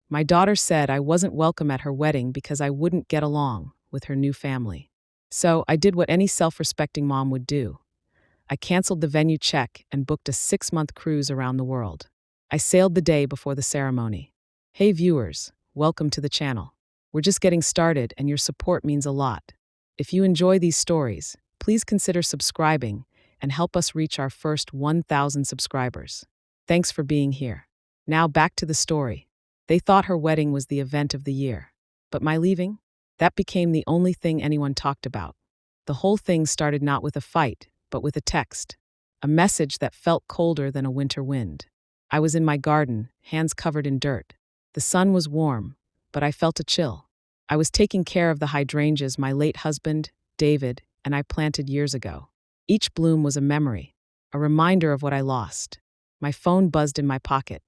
My daughter said I wasn't welcome at her wedding because I wouldn't get along with her new family. So I did what any self-respecting mom would do. I canceled the venue check and booked a 6-month cruise around the world. I sailed the day before the ceremony. Hey viewers, welcome to the channel. We're just getting started and your support means a lot. If you enjoy these stories, please consider subscribing and help us reach our first 1,000 subscribers. Thanks for being here. Now back to the story. They thought her wedding was the event of the year. But my leaving? That became the only thing anyone talked about. The whole thing started not with a fight, but with a text. A message that felt colder than a winter wind. I was in my garden, hands covered in dirt. The sun was warm, but I felt a chill. I was taking care of the hydrangeas my late husband, David, and I planted years ago. Each bloom was a memory, a reminder of what I lost. My phone buzzed in my pocket.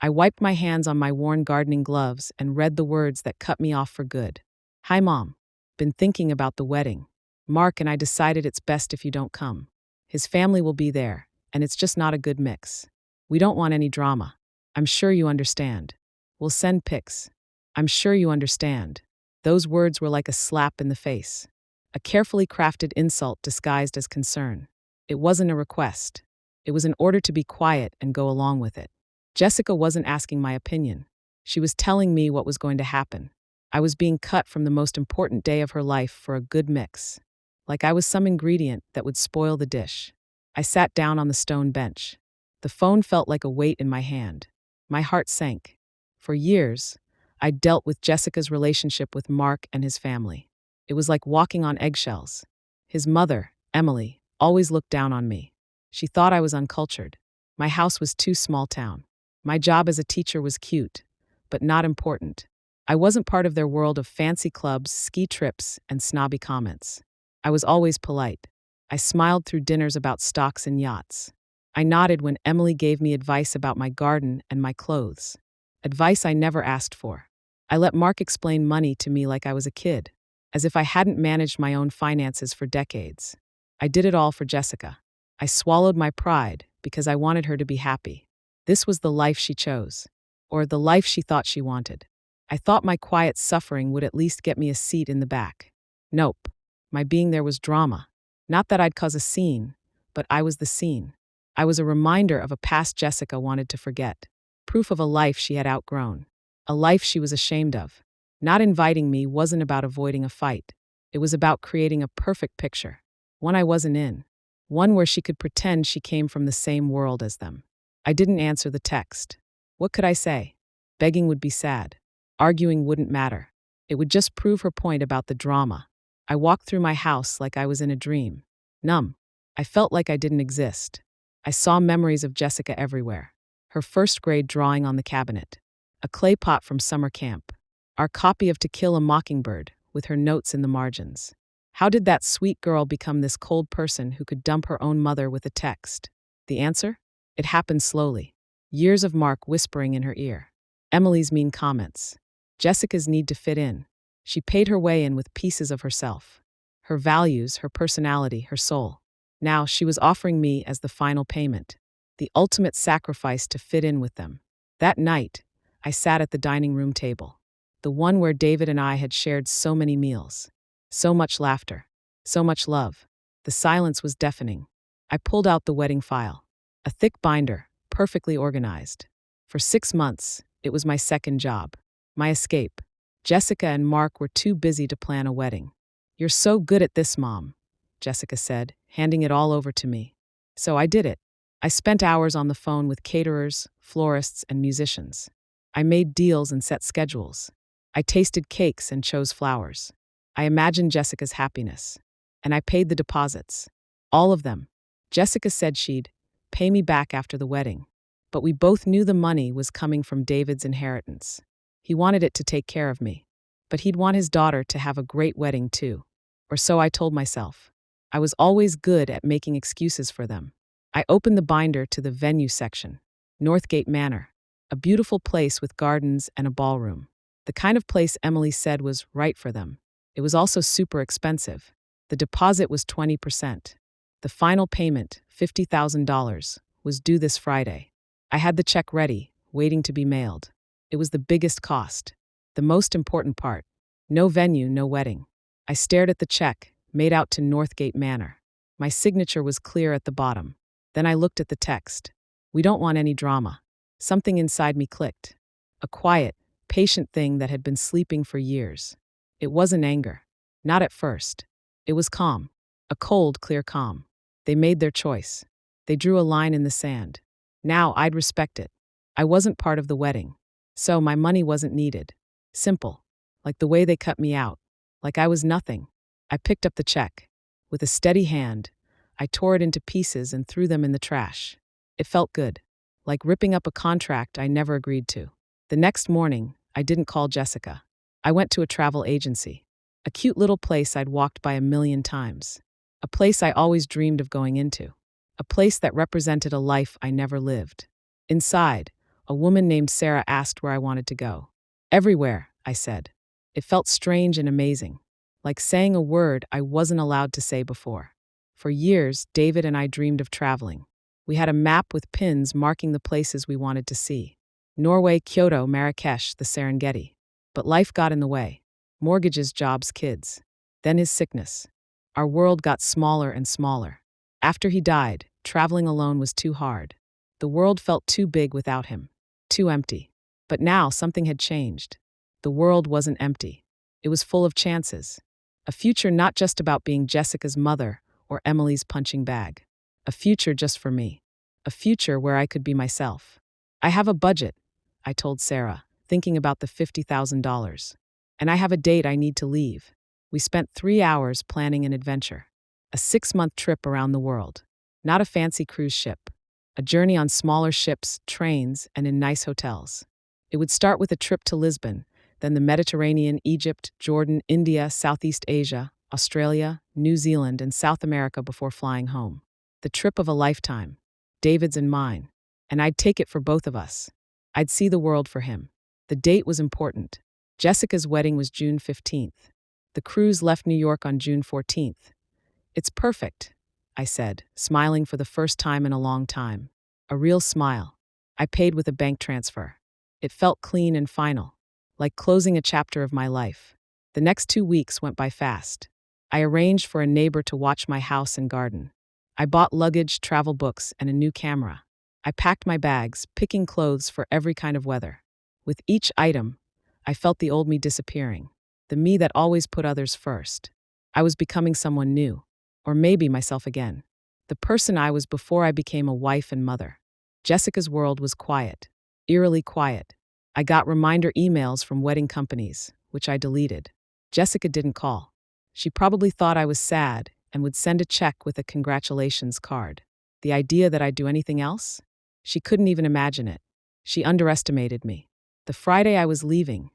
I wiped my hands on my worn gardening gloves and read the words that cut me off for good. Hi, Mom. Been thinking about the wedding. Mark and I decided it's best if you don't come. His family will be there, and it's just not a good mix. We don't want any drama. I'm sure you understand. We'll send pics. I'm sure you understand. Those words were like a slap in the face. A carefully crafted insult disguised as concern. It wasn't a request. It was an order to be quiet and go along with it. Jessica wasn't asking my opinion. She was telling me what was going to happen. I was being cut from the most important day of her life for a good mix. Like I was some ingredient that would spoil the dish. I sat down on the stone bench. The phone felt like a weight in my hand. My heart sank. For years, I'd dealt with Jessica's relationship with Mark and his family. It was like walking on eggshells. His mother, Emily, always looked down on me. She thought I was uncultured. My house was too small town. My job as a teacher was cute, but not important. I wasn't part of their world of fancy clubs, ski trips, and snobby comments. I was always polite. I smiled through dinners about stocks and yachts. I nodded when Emily gave me advice about my garden and my clothes. Advice I never asked for. I let Mark explain money to me like I was a kid, as if I hadn't managed my own finances for decades. I did it all for Jessica. I swallowed my pride because I wanted her to be happy. This was the life she chose, or the life she thought she wanted. I thought my quiet suffering would at least get me a seat in the back. Nope. My being there was drama. Not that I'd cause a scene, but I was the scene. I was a reminder of a past Jessica wanted to forget. Proof of a life she had outgrown. A life she was ashamed of. Not inviting me wasn't about avoiding a fight. It was about creating a perfect picture. One I wasn't in. One where she could pretend she came from the same world as them. I didn't answer the text. What could I say? Begging would be sad. Arguing wouldn't matter. It would just prove her point about the drama. I walked through my house like I was in a dream. Numb. I felt like I didn't exist. I saw memories of Jessica everywhere. Her first grade drawing on the cabinet. A clay pot from summer camp. Our copy of To Kill a Mockingbird, with her notes in the margins. How did that sweet girl become this cold person who could dump her own mother with a text? The answer? It happened slowly. Years of Mark whispering in her ear. Emily's mean comments. Jessica's need to fit in. She paid her way in with pieces of herself. Her values, her personality, her soul. Now she was offering me as the final payment. The ultimate sacrifice to fit in with them. That night, I sat at the dining room table. The one where David and I had shared so many meals. So much laughter. So much love. The silence was deafening. I pulled out the wedding file. A thick binder, perfectly organized. For 6 months, it was my second job. My escape. Jessica and Mark were too busy to plan a wedding. You're so good at this, Mom, Jessica said, handing it all over to me. So I did it. I spent hours on the phone with caterers, florists, and musicians. I made deals and set schedules. I tasted cakes and chose flowers. I imagined Jessica's happiness. And I paid the deposits. All of them. Jessica said she'd pay me back after the wedding. But we both knew the money was coming from David's inheritance. He wanted it to take care of me. But he'd want his daughter to have a great wedding too. Or so I told myself. I was always good at making excuses for them. I opened the binder to the venue section. Northgate Manor. A beautiful place with gardens and a ballroom. The kind of place Emily said was right for them. It was also super expensive. The deposit was 20%. The final payment, $50,000, was due this Friday. I had the check ready, waiting to be mailed. It was the biggest cost. The most important part. No venue, no wedding. I stared at the check, made out to Northgate Manor. My signature was clear at the bottom. Then I looked at the text. We don't want any drama. Something inside me clicked. A quiet, patient thing that had been sleeping for years. It wasn't anger. Not at first. It was calm. A cold, clear calm. They made their choice. They drew a line in the sand. Now I'd respect it. I wasn't part of the wedding. So my money wasn't needed. Simple. Like the way they cut me out. Like I was nothing. I picked up the check. With a steady hand, I tore it into pieces and threw them in the trash. It felt good. Like ripping up a contract I never agreed to. The next morning, I didn't call Jessica. I went to a travel agency. A cute little place I'd walked by a million times. A place I always dreamed of going into. A place that represented a life I never lived. Inside, a woman named Sarah asked where I wanted to go. Everywhere, I said. It felt strange and amazing. Like saying a word I wasn't allowed to say before. For years, David and I dreamed of traveling. We had a map with pins marking the places we wanted to see. Norway, Kyoto, Marrakesh, the Serengeti. But life got in the way. Mortgages, jobs, kids. Then his sickness. Our world got smaller and smaller. After he died, traveling alone was too hard. The world felt too big without him. Too empty. But now something had changed. The world wasn't empty. It was full of chances. A future not just about being Jessica's mother or Emily's punching bag. A future just for me. A future where I could be myself. I have a budget, I told Sarah, thinking about the $50,000. And I have a date I need to leave. We spent 3 hours planning an adventure. A 6-month trip around the world. Not a fancy cruise ship. A journey on smaller ships, trains, and in nice hotels. It would start with a trip to Lisbon, then the Mediterranean, Egypt, Jordan, India, Southeast Asia, Australia, New Zealand, and South America before flying home. The trip of a lifetime. David's and mine. And I'd take it for both of us. I'd see the world for him. The date was important. Jessica's wedding was June 15th. The cruise left New York on June 14th. It's perfect, I said, smiling for the first time in a long time. A real smile. I paid with a bank transfer. It felt clean and final, like closing a chapter of my life. The next 2 weeks went by fast. I arranged for a neighbor to watch my house and garden. I bought luggage, travel books, and a new camera. I packed my bags, picking clothes for every kind of weather. With each item, I felt the old me disappearing, the me that always put others first. I was becoming someone new, or maybe myself again. The person I was before I became a wife and mother. Jessica's world was quiet, eerily quiet. I got reminder emails from wedding companies, which I deleted. Jessica didn't call. She probably thought I was sad and would send a check with a congratulations card. The idea that I'd do anything else? She couldn't even imagine it. She underestimated me. The Friday I was leaving,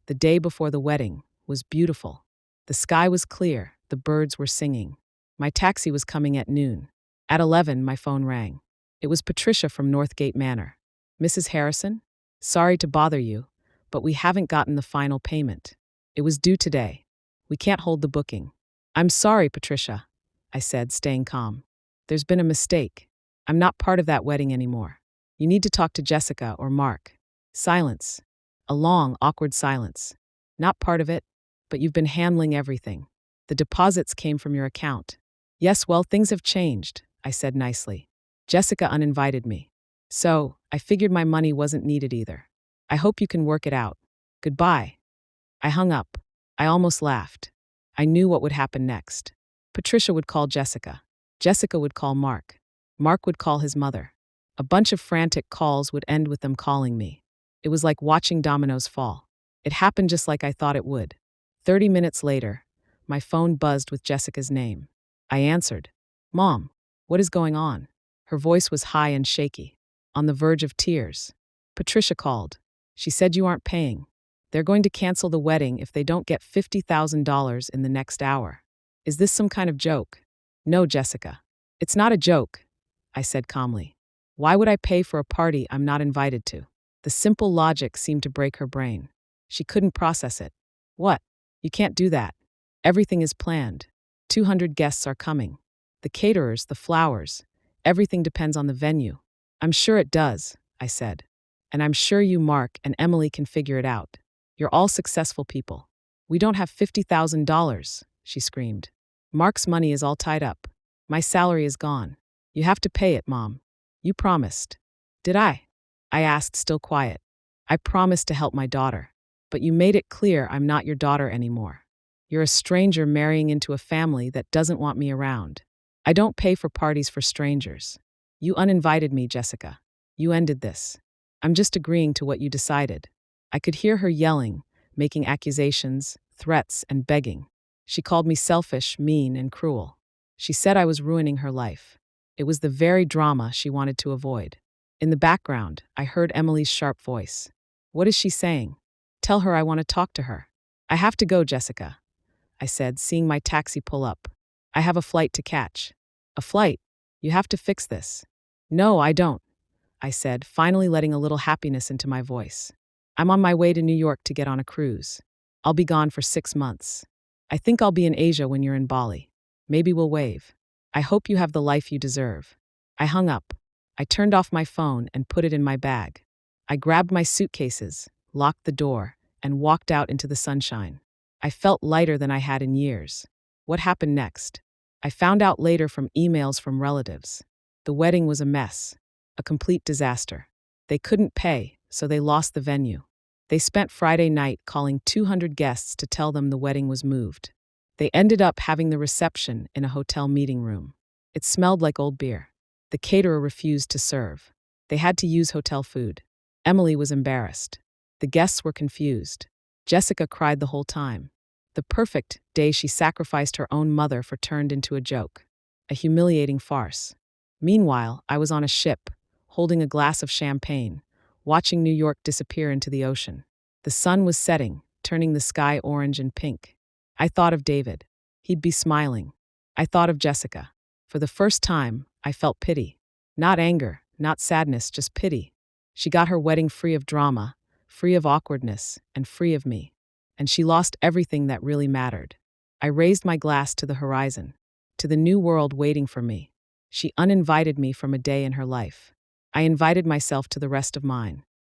the day before the wedding, was beautiful. The sky was clear, the birds were singing. My taxi was coming at noon. At 11, my phone rang. It was Patricia from Northgate Manor. Mrs. Harrison? Sorry to bother you, but we haven't gotten the final payment. It was due today. We can't hold the booking. I'm sorry, Patricia, I said, staying calm. There's been a mistake. I'm not part of that wedding anymore. You need to talk to Jessica or Mark. Silence. A long, awkward silence. Not part of it, but you've been handling everything. The deposits came from your account. Yes, well, things have changed, I said nicely. Jessica uninvited me. So, I figured my money wasn't needed either. I hope you can work it out. Goodbye. I hung up. I almost laughed. I knew what would happen next. Patricia would call Jessica. Jessica would call Mark. Mark would call his mother. A bunch of frantic calls would end with them calling me. It was like watching dominoes fall. It happened just like I thought it would. 30 minutes later, my phone buzzed with Jessica's name. I answered. Mom, what is going on? Her voice was high and shaky, on the verge of tears. Patricia called. She said you aren't paying. They're going to cancel the wedding if they don't get $50,000 in the next hour. Is this some kind of joke? No, Jessica. It's not a joke, I said calmly. Why would I pay for a party I'm not invited to? The simple logic seemed to break her brain. She couldn't process it. What? You can't do that. Everything is planned. 200 guests are coming. The caterers, the flowers. Everything depends on the venue. I'm sure it does, I said. And I'm sure you, Mark, and Emily can figure it out. You're all successful people. We don't have $50,000, she screamed. Mark's money is all tied up. My salary is gone. You have to pay it, Mom. You promised. Did I? I asked, still quiet. I promised to help my daughter. But you made it clear I'm not your daughter anymore. You're a stranger marrying into a family that doesn't want me around. I don't pay for parties for strangers. You uninvited me, Jessica. You ended this. I'm just agreeing to what you decided. I could hear her yelling, making accusations, threats, and begging. She called me selfish, mean, and cruel. She said I was ruining her life. It was the very drama she wanted to avoid. In the background, I heard Emily's sharp voice. What is she saying? Tell her I want to talk to her. I have to go, Jessica, I said, seeing my taxi pull up. I have a flight to catch. A flight? You have to fix this. No, I don't, I said, finally letting a little happiness into my voice. I'm on my way to New York to get on a cruise. I'll be gone for 6 months. I think I'll be in Asia when you're in Bali. Maybe we'll wave. I hope you have the life you deserve. I hung up. I turned off my phone and put it in my bag. I grabbed my suitcases, locked the door, and walked out into the sunshine. I felt lighter than I had in years. What happened next? I found out later from emails from relatives. The wedding was a mess, a complete disaster. They couldn't pay, so they lost the venue. They spent Friday night calling 200 guests to tell them the wedding was moved. They ended up having the reception in a hotel meeting room. It smelled like old beer. The caterer refused to serve. They had to use hotel food. Emily was embarrassed. The guests were confused. Jessica cried the whole time. The perfect day she sacrificed her own mother for turned into a joke. A humiliating farce. Meanwhile, I was on a ship, holding a glass of champagne, watching New York disappear into the ocean. The sun was setting, turning the sky orange and pink. I thought of David. He'd be smiling. I thought of Jessica. For the first time, I felt pity. Not anger, not sadness, just pity. She got her wedding free of drama, free of awkwardness, and free of me. And she lost everything that really mattered. I raised my glass to the horizon, to the new world waiting for me. She uninvited me from a day in her life. I invited myself to the rest of mine.